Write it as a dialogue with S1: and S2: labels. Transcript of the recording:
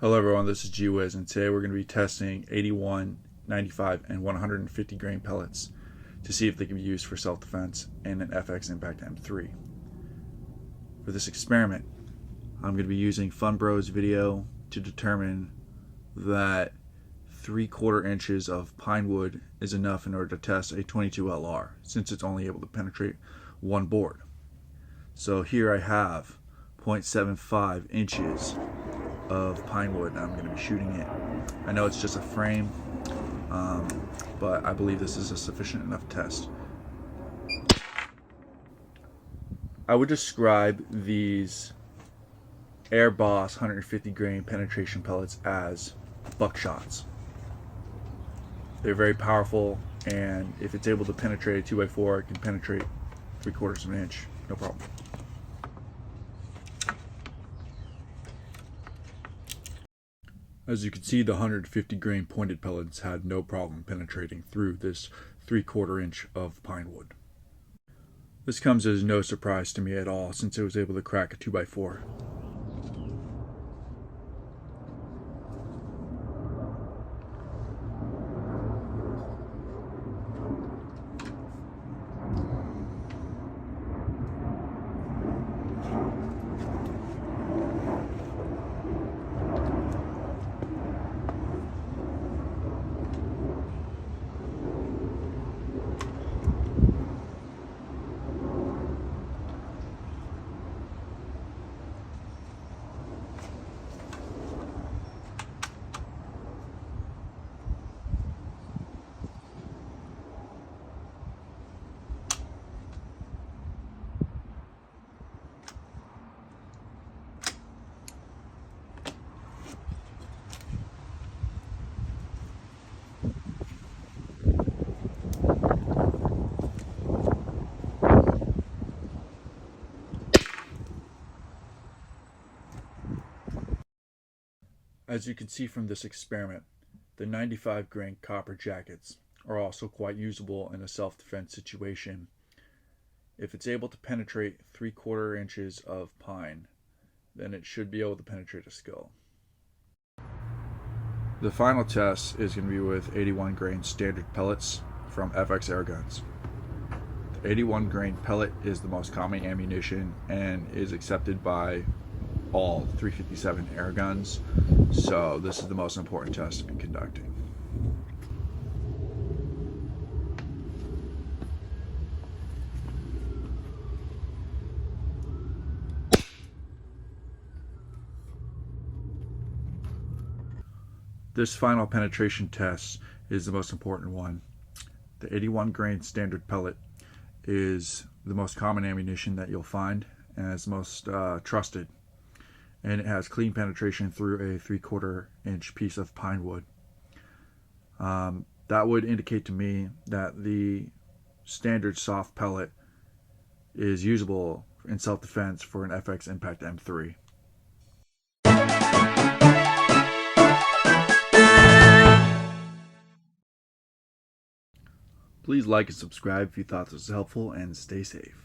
S1: Hello everyone, this is GWiz, and today we're going to be testing 81, 95, and 150 grain pellets to see if they can be used for self-defense in an FX Impact M3. For this experiment, I'm going to be using FunBro's video to determine that 3/4 inches of pinewood is enough in order to test a 22 LR, since it's only able to penetrate one board. So here I have 0.75 inches of pinewood, and I'm going to be shooting it. I know it's just a frame, but I believe this is a sufficient enough test. I would describe these Air Boss 150 grain penetration pellets as buckshots. They're very powerful, and if it's able to penetrate a 2x4, it can penetrate 3/4 of an inch, no problem. As you can see, the 150 grain pointed pellets had no problem penetrating through this 3/4 inch of pine wood. This comes as no surprise to me at all, since it was able to crack a 2x4. As you can see from this experiment, the 95 grain copper jackets are also quite usable in a self-defense situation. If it's able to penetrate 3/4 inches of pine, then it should be able to penetrate a skull. The final test is going to be with 81 grain standard pellets from FX airguns. The 81 grain pellet is the most common ammunition and is accepted by all 357 airguns, so this is the most important test to be conducting. This final penetration test is the most important one. The 81 grain standard pellet is the most common ammunition that you'll find, and it's most trusted. And it has clean penetration through a 3/4 inch piece of pine wood. That would indicate to me that the standard soft pellet is usable in self-defense for an FX Impact M3. Please like and subscribe if you thought this was helpful, and stay safe.